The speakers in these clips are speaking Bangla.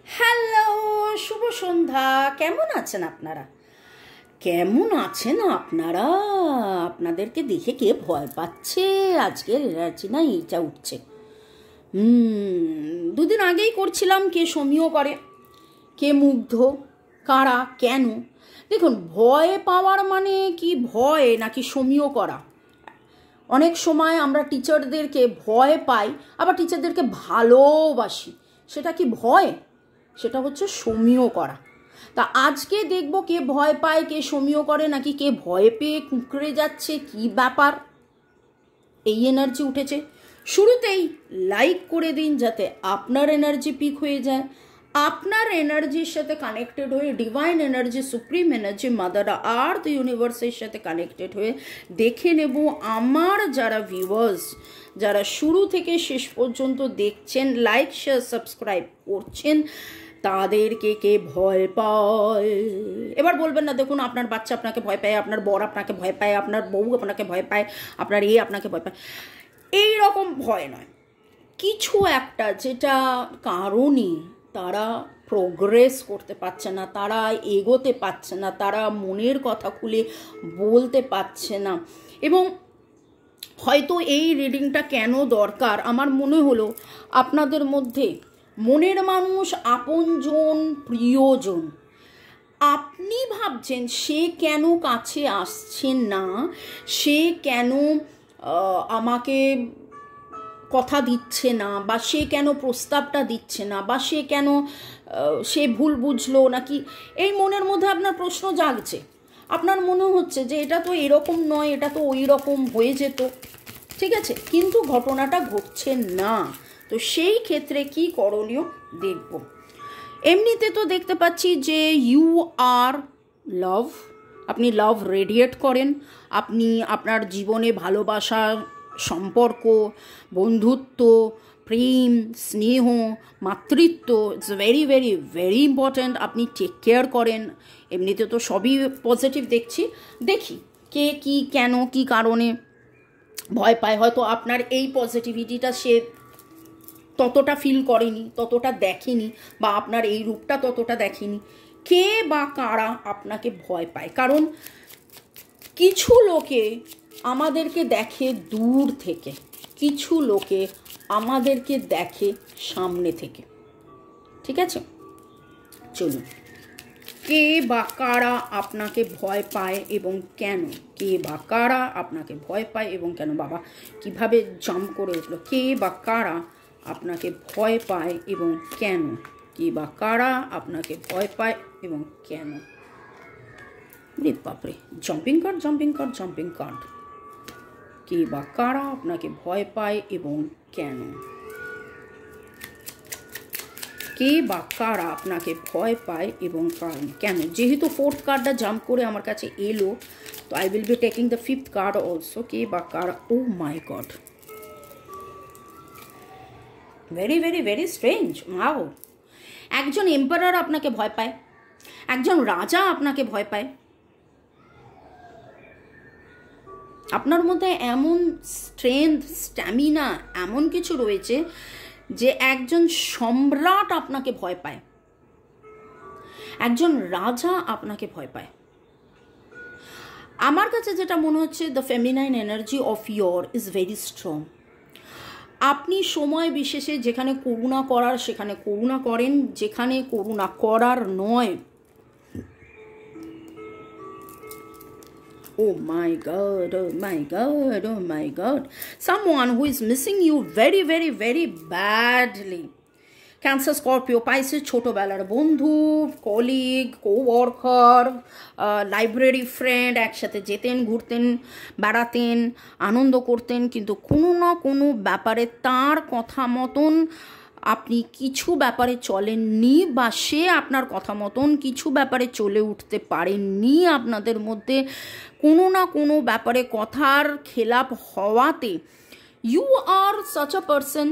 হ্যালো, শুভ সন্ধ্যা। কেমন আছেন আপনারা? কেমন আছেন আপনারা? আপনাদেরকে দেখে কে ভয় পাচ্ছে? আজকের এনার্জি না এইটা উঠছে। দুদিন আগেই করছিলাম কে সমীহ করে, কে মুগ্ধ, কারা, কেন। দেখুন, ভয় পাওয়ার মানে কি ভয় নাকি সমীহ করা? অনেক সময় আমরা টিচারদেরকে ভয় পাই, আবার টিচারদেরকে ভালোবাসি। সেটা কি ভয়? সেটা হচ্ছে সমীহ করা। তা আজকে দেখব কে ভয় পায়, কে সমীহ করে, নাকি কে ভয় পেয়ে কুঁকড়ে যাচ্ছে, কি ব্যাপার। এই এনার্জি উঠেছে। শুরুতেই লাইক করে দিন যাতে আপনার এনার্জি পিক হয়ে যায়। আপনার এনার্জির সাথে কানেক্টেড হয়ে divine energy, supreme energy, mother earth ইউনিভার্সের সাথে কানেক্টেড হয়ে দেখে নেব আমার যারা ভিউয়ার্স, যারা শুরু থেকে শেষ পর্যন্ত দেখছেন, লাইক শেয়ার সাবস্ক্রাইব করছেন, তাদেরকে কে ভয় পায়। এবার বলবেন না, দেখুন আপনার বাচ্চা আপনাকে ভয় পায়, আপনার বর আপনাকে ভয় পায়, আপনার বউ আপনাকে ভয় পায়, আপনার আপনাকে ভয় পায়। এই রকম ভয় নয়, কিছু একটা যেটা কারণে তারা প্রোগ্রেস করতে পারছে না, তারা এগোতে পারছে না, তারা মনের কথা খুলে বলতে পারছে না। এবং হয়তো এই রিডিংটা কেন দরকার, আমার মনে হলো আপনাদের মধ্যে মনের মানুষ, আপনজন, প্রিয়জন, আপনি ভাবছেন সে কেন কাছে আসছেন না, সে কেন আমাকে কথা দিচ্ছে না, বা সে কেন প্রস্তাবটা দিচ্ছে না, বা সে কেন সে ভুল বুঝলো নাকি, এই মনের মধ্যে আপনার প্রশ্ন জাগছে। আপনার মনে হচ্ছে যে এটা তো এরকম নয়, এটা তো ওই রকম হয়ে যেত, ঠিক আছে, কিন্তু ঘটনাটা ঘটছে না। তো সেই ক্ষেত্রে কি করণীয় দেখব। এমনিতে তো দেখতে পাচ্ছি যে ইউ আর লাভ, আপনি লাভ রেডিয়েট করেন, আপনি আপনার জীবনে ভালোবাসা, সম্পর্ক, বন্ধুত্ব, প্রেম, স্নেহ, মাতৃত্ব, it's very very very important, আপনি টেক কেয়ার করেন। এমনিতে তো সবই পজিটিভ দেখছি। দেখি কে কি কেন কি কারণে ভয় পায়। হয়তো আপনার এই পজিটিভিটিটা সে ততটা ফিল করেনি, ততটা দেখেনি, বা আপনার এই রূপটা ততটা দেখেনি। কে বা কারা আপনাকে ভয় পায়? কারণ কিছু লোকে আমাদেরকে দেখে দূর থেকে, কিছু লোকে আমাদেরকে দেখে সামনে থেকে, ঠিক আছে। চলুন, কে বা কারা আপনাকে ভয় পায় এবং কেন? কে বা কারা আপনাকে ভয় পায় এবং কেন? বাবা কিভাবে জাম্প করে উঠলো! কে বা কারা আপনাকে ভয় পায় এবং কেন? কে বা কারা আপনাকে ভয় পায় এবং কেন? বাপরে, jumping card, jumping card, jumping card. কে বা কারা আপনাকে ভয় পায় এবং কেন? কে বা কারা আপনাকে ভয় পায় এবং কারণ কেন? যেহেতু ফোর্থ কার্ডটা জাম্প করে আমার কাছে এলো, তো I will be taking the fifth card also. কে বা কারা, oh my God, very very very strange. Wow, একজন এম্পারার আপনাকে ভয় পায়, একজন রাজা আপনাকে ভয় পায়। আপনার মধ্যে এমন স্ট্রেংথ, স্ট্যামিনা, এমন কিছু রয়েছে যে একজন সম্রাট আপনাকে ভয় পায়, একজন রাজা আপনাকে ভয় পায়। আমার কাছে যেটা মনে হচ্ছে, the feminine energy of your is very strong. আপনি সময় বিশেষে যেখানে করুণা করার সেখানে করুণা করেন, যেখানে করুণা করার নয়, oh my god, oh my god, oh my god, someone who is missing you very very very badly. Cancer, Scorpio, Pisces, ছোটোবেলার বন্ধু, কলিগ, কোওয়ার্কার, লাইব্রেরি ফ্রেন্ড, একসাথে যেতেন, ঘুরতেন, বেড়াতেন, আনন্দ করতেন, কিন্তু কোনো না কোনো ব্যাপারে তার কথা মতন আপনি কিছু ব্যাপারে চলেননি, বা সে আপনার কথা মতন কিছু ব্যাপারে চলে উঠতে পারেননি। আপনাদের মধ্যে কোনো না কোনো ব্যাপারে কথার খেলাপ হওয়াতে you are such a person,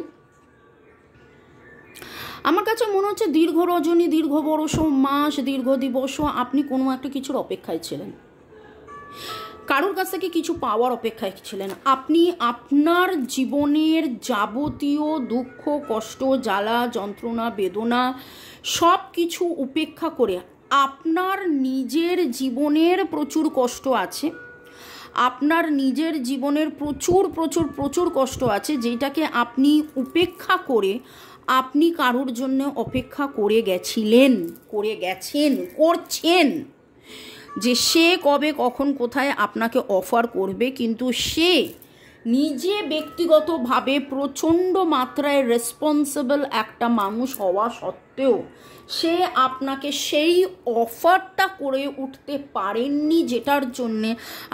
আমার কাছে মনে হচ্ছে দীর্ঘ রজনী, দীর্ঘ বরষ, মাস, দীর্ঘ দিবস আপনি কোনো একটা কিছুর অপেক্ষায় ছিলেন, কারোর কাছ থেকে কিছু পাওয়ার অপেক্ষায় ছিলেন। আপনি আপনার জীবনের যাবতীয় দুঃখ, কষ্ট, জ্বালা, যন্ত্রণা, বেদনা সব কিছু উপেক্ষা করে আপনার নিজের জীবনের প্রচুর কষ্ট আছে, আপনার নিজের জীবনের প্রচুর প্রচুর প্রচুর কষ্ট আছে, যেটাকে আপনি উপেক্ষা করে আপনি কারোর জন্য অপেক্ষা করে গেছিলেন, করে গেছেন, করছেন, যে সে কবে কখন কোথায় আপনাকে অফার করবে। কিন্তু সে নিজে ব্যক্তিগতভাবে প্রচণ্ড মাত্রায় রেসপন্সিবল একটা মানুষ হওয়া সত্ত্বেও সে আপনাকে সেই অফারটা করে উঠতে পারেননি, যেটার জন্যে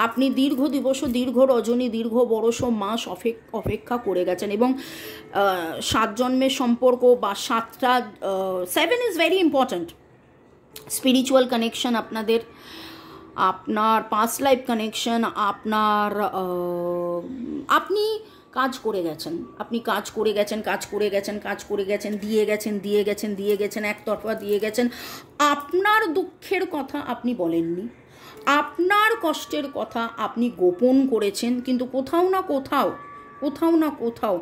আপনি দীর্ঘ দিবস, দীর্ঘ রজনী, দীর্ঘ বরষ মাস অপেক্ষা করে গেছেন। এবং 7 জন্মের সম্পর্ক বা 7 is very important. Spiritual connection আপনাদের, আপনার পাস্ট লাইফ কানেকশন, আপনার আপনি কাজ করে গেছেন, আপনি কাজ করে গেছেন, কাজ করে গেছেন, কাজ করে গেছেন, দিয়ে গেছেন, দিয়ে গেছেন, দিয়ে গেছেন, একতরফা দিয়ে গেছেন। আপনার দুঃখের কথা আপনি বলেননি, আপনার কষ্টের কথা আপনি গোপন করেছেন, কিন্তু কোথাও না কোথাও, কোথাও না কোথাও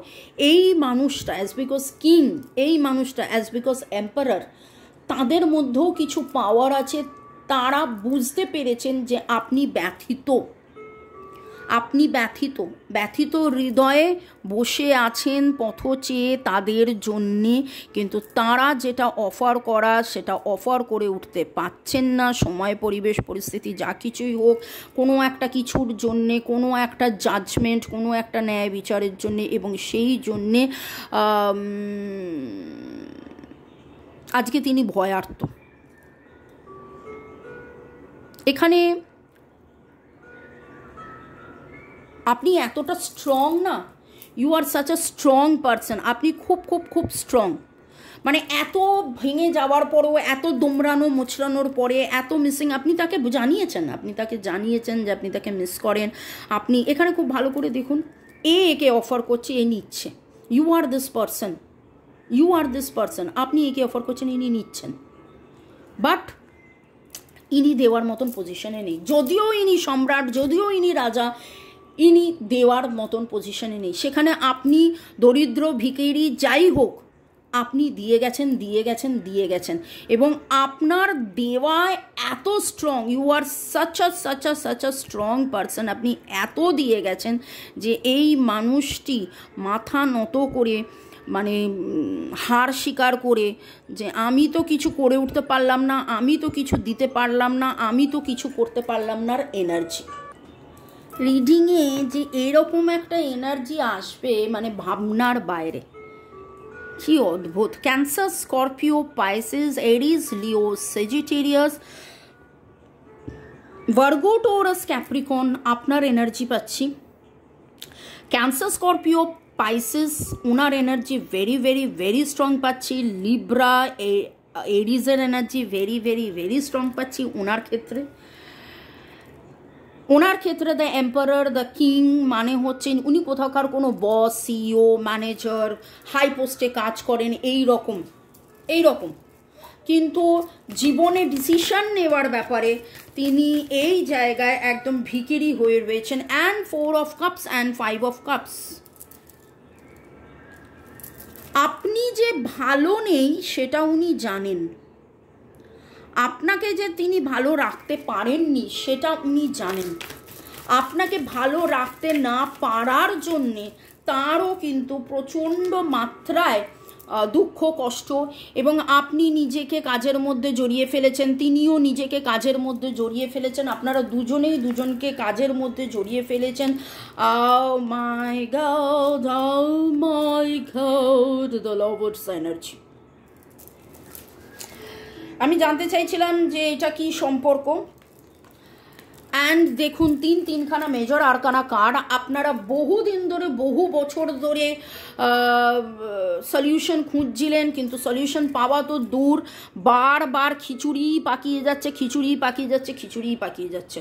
এই মানুষটা অ্যাজ বিকজ কিং, এই মানুষটা অ্যাজ বিকজ এম্পারার, তাদের মধ্যেও কিছু পাওয়ার আছে। তারা বুঝতে পেরেছেন যে আপনি ব্যথিত, আপনি ব্যথিত, ব্যথিত হৃদয়ে বসে আছেন পথ চেয়ে তাদের জন্যে, কিন্তু তারা যেটা অফার করা সেটা অফার করে উঠতে পারছেন না। সময়, পরিবেশ, পরিস্থিতি যা কিছুই হোক, কোনো একটা কিছুর জন্যে, কোনো একটা জাজমেন্ট, কোনো একটা ন্যায় বিচারের জন্যে, এবং সেই জন্যে আজকে তিনি ভয়ার্ত। এখানে আপনি এতটা স্ট্রং না, you are such a strong person, আপনি খুব খুব খুব স্ট্রং। মানে এত ভেঙে যাওয়ার পরেও, এত দোমড়ানো মোচড়ানোর পরে, এত মিসিং, আপনি তাকে জানিয়েছেন, আপনি তাকে জানিয়েছেন যে আপনি তাকে মিস করেন। আপনি এখানে খুব ভালো করে দেখুন, একে অফার করছে, এ নিচ্ছে। You are this person, you are this person, আপনি একে অফার করছেন, ইনি নিচ্ছেন, বাট ইনি দেওয়ার মতন পজিশনে নেই। যদিও ইনি সম্রাট, যদিও ইনি রাজা, ইনি দেওয়ার মতন পজিশনে নেই। সেখানে আপনি দরিদ্র, ভিখারি, যাই হোক, আপনি দিয়ে গেছেন, দিয়ে গেছেন, দিয়ে গেছেন, এবং আপনার দেওয়ায় এত strong, you are such a strong person. আপনি এত দিয়ে গেছেন যে এই মানুষটি মাথা নত করে, মানে হার স্বীকার করে, যে আমি তো কিছু করে উঠতে পারলাম না, আমি তো কিছু দিতে পারলাম না, আমি তো কিছু করতে পারলাম না এনার্জি। রিডিংয়ে যে এরকম একটা এনার্জি আসবে, মানে ভাবনার বাইরে, কি অদ্ভুত। Cancer, Scorpio, Pisces, Aries, Leo, Sagittarius, Virgo, Taurus, Capricorn, আপনার এনার্জি পাচ্ছি। ক্যান্সার, স্করপিও, পাইসিস, ওনার energy very very very strong পাচ্ছি। লিব্রা, এরিজের energy very very very strong পাচ্ছি ওনার ক্ষেত্রে। ওনার ক্ষেত্রে দ্য এম্পারার, দ্য কিং, মানে হচ্ছেন উনি কোথাকার কোনো বস, সিইও, ম্যানেজার, হাই পোস্টে কাজ করেন, এই রকম, কিন্তু জীবনে ডিসিশন নেওয়ার ব্যাপারে তিনি এই জায়গায় একদম ভিখিরি হয়ে রয়েছেন। And 4 of cups and 5 of cups. আপনি যে ভালো নেই সেটা উনি জানেন, আপনাকে যে তিনি ভালো রাখতে পারেননি সেটা উনি জানেন। আপনাকে ভালো রাখতে না পারার জন্যে তারও কিন্তু প্রচণ্ড মাত্রায় দুঃখ, কষ্ট, এবং আপনি নিজেকে কাজের মধ্যে জড়িয়ে ফেলেছেন, তিনিও নিজেকে কাজের মধ্যে জড়িয়ে ফেলেছেন, আপনারা দুজনেই দুজনকে কাজের মধ্যে জড়িয়ে ফেলেছেন। Oh my God, the Lord's energy। আমি জানতে চাইছিলাম যে এটা কি সম্পর্ক। অ্যান্ড দেখুন, 3খানা মেজর আরকানা কার্ড। আপনারা বহুদিন ধরে, বহু বছর ধরে সলিউশন খুঁজছিলেন, কিন্তু সলিউশন পাওয়া তো দূর, বারবার খিচুড়ি পাকিয়ে যাচ্ছে, খিচুড়ি পাকিয়ে যাচ্ছে, খিচুড়ি পাকিয়ে যাচ্ছে।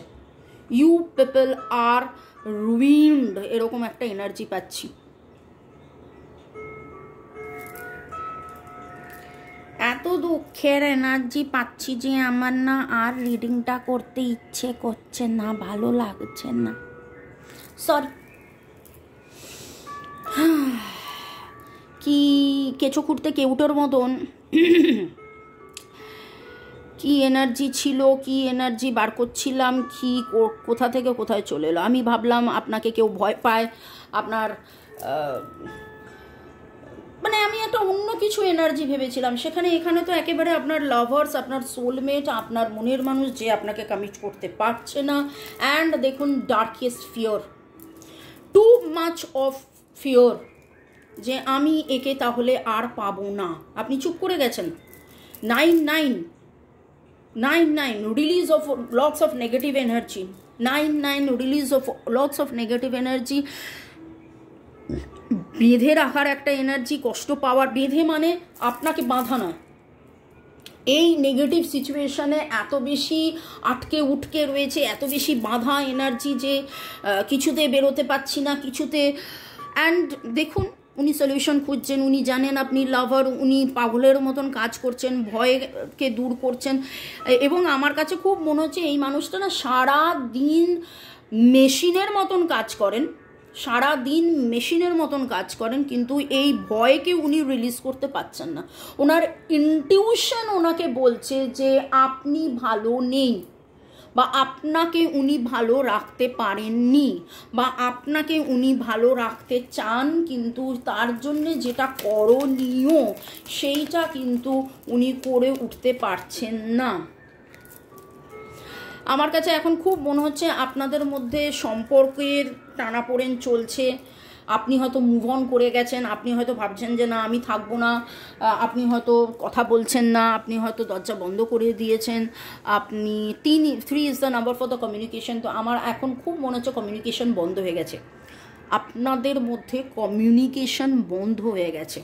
ইউ পিপল আর রুইন্ড, এরকম একটা এনার্জি পাচ্ছি। এত দুঃখের এনার্জি পাচ্ছি যে আমার না আর রিডিংটা করতে ইচ্ছে করছে না, ভালো লাগছে না, সরি। কি কেঁচো খুঁড়তে কেউটোর মতন কি এনার্জি ছিল, কি এনার্জি বার করছিলাম, কি কোথা থেকে কোথায় চলে এলো। আমি ভাবলাম আপনাকে কেউ ভয় পায়, আপনার মানে আমি একটা অন্য কিছু এনার্জি ভেবেছিলাম, এখানে তো একেবারে আপনার লাভার্স, আপনার সোলমেট, আপনার মনের মানুষ যে আপনাকে কমিট করতে পারছে না। অ্যান্ড দেখুন darkest fear, too much of fear, যে আমি একে তাহলে আর পাবো না। আপনি চুপ করে গেছেন। 9 release of lots of negative energy, 9 release of lots of negative energy, বেঁধে রাখার একটা এনার্জি, কষ্ট পাওয়ার। বেঁধে মানে আপনাকে বাঁধা নয়, এই নেগেটিভ সিচুয়েশনে এত বেশি আটকে উটকে রয়েছে, এত বেশি বাঁধা এনার্জি যে কিছুতে বেরোতে পারছি না, কিছুতে। অ্যান্ড দেখুন উনি সলিউশন খুঁজছেন, উনি জানেন আপনি লাভার, উনি পাগলের মতন কাজ করছেন, ভয়কে দূর করছেন। এবং আমার কাছে খুব মনে হচ্ছে এই মানুষটা না সারা দিন মেশিনের মতন কাজ করেন, সারা দিন মেশিনের মতন কাজ করেন, কিন্তু এই ভয়কে উনি রিলিজ করতে পারছেন না। ওনার ইনটিউশন ওনাকে বলছে যে আপনি ভালো নেই, বা আপনাকে উনি ভালো রাখতে পারেননি, বা আপনাকে উনি ভালো রাখতে চান, কিন্তু তার জন্যে যেটা করণীয় সেইটা কিন্তু উনি করে উঠতে পারছেন না। আমার কাছে এখন খুব মনে হচ্ছে আপনাদের মধ্যে সম্পর্কের টানাপোড়েন চলছে। আপনি হয়তো মুভ অন করে গেছেন, আপনি হয়তো ভাবছেন যে না আমি থাকবো না, আপনি হয়তো কথা বলছেন না, আপনি হয়তো দরজা বন্ধ করে দিয়েছেন, আপনি 3 is the number for the communication. তো আমার এখন খুব মনে হচ্ছে কমিউনিকেশন বন্ধ হয়ে গেছে, আপনাদের মধ্যে কমিউনিকেশন বন্ধ হয়ে গেছে।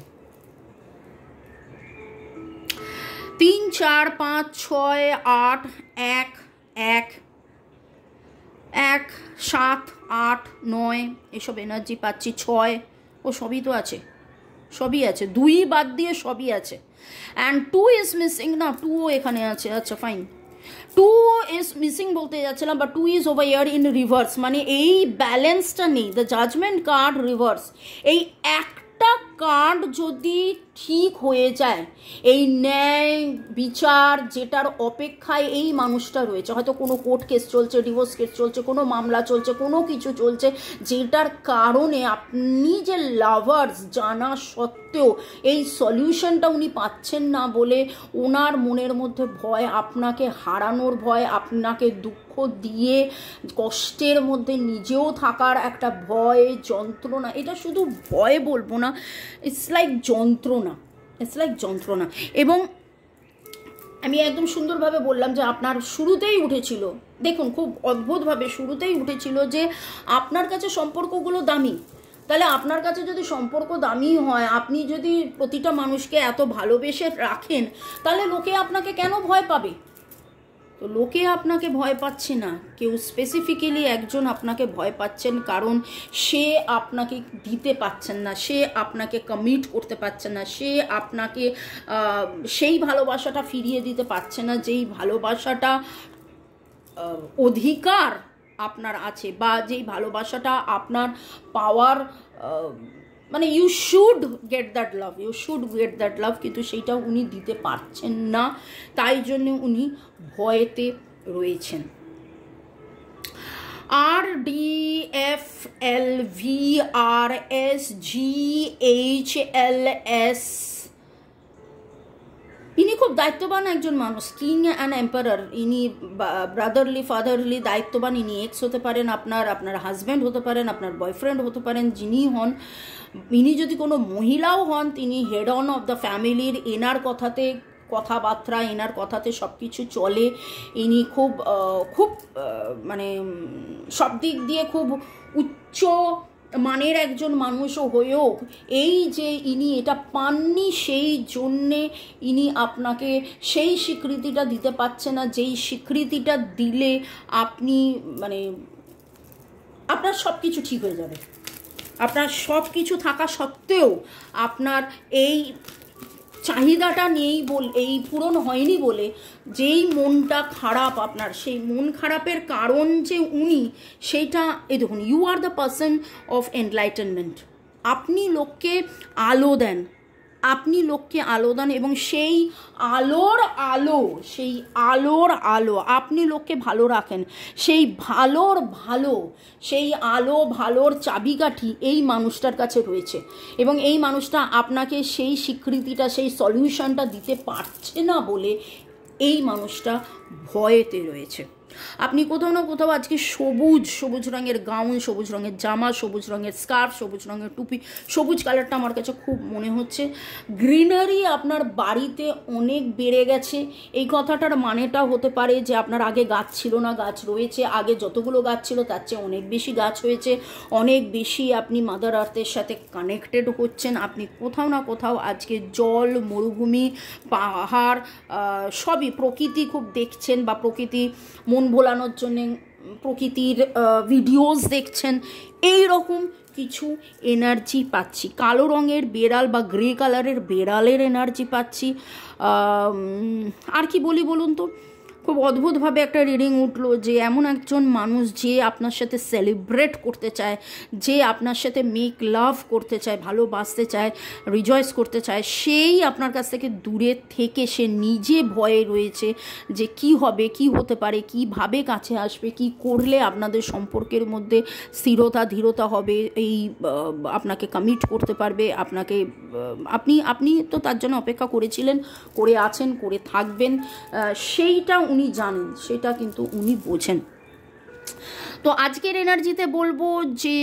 3, 4, 5, 6, 8, 1, 7, 8, 9 এসব এনার্জি পাচ্ছি। 6 ও সবই তো আছে, সবই আছে, 2 বাদ দিয়ে সবই আছে। অ্যান্ড 2 ইজ মিসিং না, 2ও এখানে আছে। আচ্ছা ফাইন, 2 ইজ মিসিং বলতে যাচ্ছিলাম, বা 2 is over year in reverse, মানে এই ব্যালেন্সটা নেই। দ্য জাজমেন্ট কার্ড রিভার্স, এই একটা কার্ড যদি ঠিক হয়ে যায়, এই ন্যায় বিচার যেটার অপেক্ষায় এই মানুষটা রয়েছে, হয়তো কোনো কোর্ট কেস চলছে, ডিভোর্স কেস চলছে, কোনো মামলা চলছে, কোনো কিছু চলছে, যেটার কারণে আপনি যে লাভার্স জানা সত্ত্বেও এই সলিউশনটা উনি পাচ্ছেন না বলে ওনার মনের মধ্যে ভয়, আপনাকে হারানোর ভয়, আপনাকে দুঃখ দিয়ে কষ্টের মধ্যে নিজেও থাকার একটা ভয়, যন্ত্রণা। এটা শুধু ভয় বলবো না, ইটস লাইক যন্ত্রণা। এবং আমি একদম সুন্দরভাবে বললাম যে আপনার শুরুতেই উঠেছিল, দেখুন খুব অদ্ভুতভাবে শুরুতেই উঠেছিল যে আপনার কাছে সম্পর্কগুলো দামি। তাহলে আপনার কাছে যদি সম্পর্ক দামি হয়, আপনি যদি প্রতিটা মানুষকে এত ভালোবেসে রাখেন, তাহলে লোকে আপনাকে কেন ভয় পাবে? তো লোকে আপনাকে ভয় পাচ্ছে না, কেউ স্পেসিফিক্যালি একজন আপনাকে ভয় পাচ্ছেন, কারণ সে আপনাকে দিতে পারছেন না, সে আপনাকে কমিট করতে পারছেন না, সে আপনাকে সেই ভালোবাসাটা ফিরিয়ে দিতে পারছে না যেই ভালোবাসাটা অধিকার আপনার আছে, বা যেই ভালোবাসাটা আপনার পাওয়ার, মানে you should get that love, কিন্তু সেইটাও উনি দিতে পারছেন না, তাই জন্য উনি ভয়েতে রয়েছেন। RDFLVRSGHLS, ইনি খুব দায়িত্ববান একজন মানুষ, কিং অ্যান্ড এম্পারার। ইনি ব্রাদারলি ফাদারলি দায়িত্ববান। ইনি এক্স হতে পারেন, আপনার হাজব্যান্ড হতে পারেন, আপনার বয়ফ্রেন্ড হতে পারেন, যিনি হন। ইনি যদি কোনো মহিলাও হন, তিনি হেড অন অফ দ্য ফ্যামিলির। এনার কথাতে কথাবার্তা, এনার কথাতে সব কিছু চলে। ইনি খুব মানে সব দিক দিয়ে খুব উচ্চ মানের একজন মানুষও হয়েও এই যে ইনি এটা পাননি, সেই জন্যে ইনি আপনাকে সেই স্বীকৃতিটা দিতে পারছে না, যেই স্বীকৃতিটা দিলে আপনি মানে আপনার সব কিছু ঠিক হয়ে যাবে। আপনার সব কিছু থাকা সত্ত্বেও আপনার এই চাহিদাটা নেই এই পূরণ হয়নি বলে যেই মনটা খারাপ আপনার, সেই মন খারাপের কারণ যে উনি, সেইটা এই দেখুন, you are the person of enlightenment. আপনি লোককে আলো দেন, আপনি লোককে আলো দেন এবং সেই আলোর আলো আপনি লোককে ভালো রাখেন। সেই ভালোর চাবিকাঠি এই মানুষটার কাছে রয়েছে এবং এই মানুষটা আপনাকে সেই স্বীকৃতিটা, সেই সলিউশনটা দিতে পারছে না বলে এই মানুষটা ভয়েতে রয়েছে। আপনি কোথাও না কোথাও আজকে সবুজ রঙের গাউন, সবুজ রঙের জামা, সবুজ রঙের স্কার্ফ, সবুজ রঙের টুপি, সবুজ কালারটা আমার কাছে খুব মনে হচ্ছে। গ্রিনারি আপনার বাড়িতে অনেক বেড়ে গেছে। এই কথাটার মানেটা হতে পারে যে আপনার আগে গাছ ছিল না, গাছ রয়েছে। আগে যতগুলো গাছ ছিল তার চেয়ে অনেক বেশি গাছ হয়েছে, অনেক বেশি আপনি মাদার আর্থের সাথে কানেক্টেড হচ্ছেন। আপনি কোথাও না কোথাও আজকে জল, মরুভূমি, পাহাড় সবই প্রকৃতি খুব দেখছেন বা প্রকৃতি মন ভোলানোর জন্য প্রকৃতির ভিডিওস দেখছেন। এই রকম কিছু এনার্জি পাচ্ছি। কালো রঙের বেড়াল বা গ্রে কালারের বেড়ালের এনার্জি পাচ্ছি। আর কি বলি বলুন তো, খুব অদ্ভুতভাবে একটা রিডিং উঠলো যে এমন একজন মানুষ যে আপনার সাথে সেলিব্রেট করতে চায়, যে আপনার সাথে মেক লাভ করতে চায়, ভালোবাসতে চায়, রিজয়েস করতে চায়, সেই আপনার কাছ থেকে দূরে থেকে সে নিজে ভয়ে রয়েছে যে কি হবে, কি হতে পারে, কিভাবে কাছে আসবে, কি করলে আপনাদের সম্পর্কের মধ্যে স্থিরতা ধীরতা হবে, এই আপনাকে কমিট করতে পারবে, আপনাকে আপনি তো তার জন্য অপেক্ষা করেছিলেন, করে আছেন, করে থাকবেন, সেইটা উনি জানেন, সেটা কিন্তু উনি বোঝেন। তো আজকের এনার্জিতে বলবো যে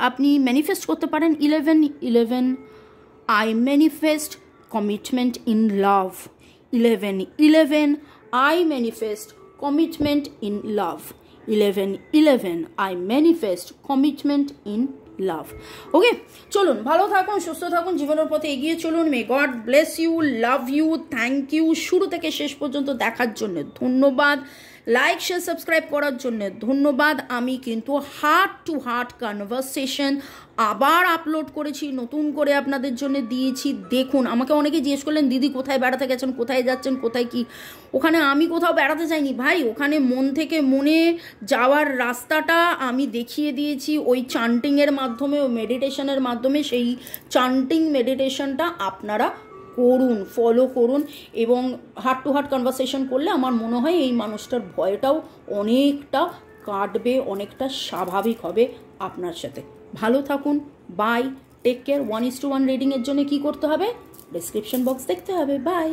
আপনি ম্যানিফেস্ট করতে পারেন 11 I manifest commitment in love. 11 I manifest commitment in love. 11 I manifest commitment in love. Okay, চলুন ভালো থাকুন, সুস্থ থাকুন, জীবনের পথে এগিয়ে চলুন। May God bless you, love you, thank you. শুরু থেকে শেষ পর্যন্ত দেখার জন্য ধন্যবাদ। লাইক শেয়ার সাবস্ক্রাইব করার জন্য ধন্যবাদ। আমি কিন্তু হার্ট টু হার্ট কনভারসেশন আবার আপলোড করেছি, নতুন করে আপনাদের জন্য দিয়েছি। দেখুন, আমাকে অনেকে জিজ্ঞেস করলেন দিদি কোথায় বেড়াতে গেছেন, কোথায় যাচ্ছেন, কোথায় কি। ওখানে আমি কোথাও বেড়াতে যাইনি ভাই, ওখানে মন থেকে মনে যাওয়ার রাস্তাটা আমি দেখিয়ে দিয়েছি ওই চান্টিংয়ের মাধ্যমে, ওই মেডিটেশনের মাধ্যমে। সেই চান্টিং মেডিটেশনটা আপনারা করুন, ফলো করুন এবং হার্ট টু হার্ট কনভারসেশন করলে আমার মনে হয় এই মানুষটার ভয়টাও অনেকটা কাটবে, অনেকটা স্বাভাবিক হবে আপনার সাথে। ভালো থাকুন, বাই, টেক কেয়ার। 1:1 রিডিংয়ের জন্য কি করতে হবে? ডেসক্রিপশন বক্স দেখতে হবে। বাই।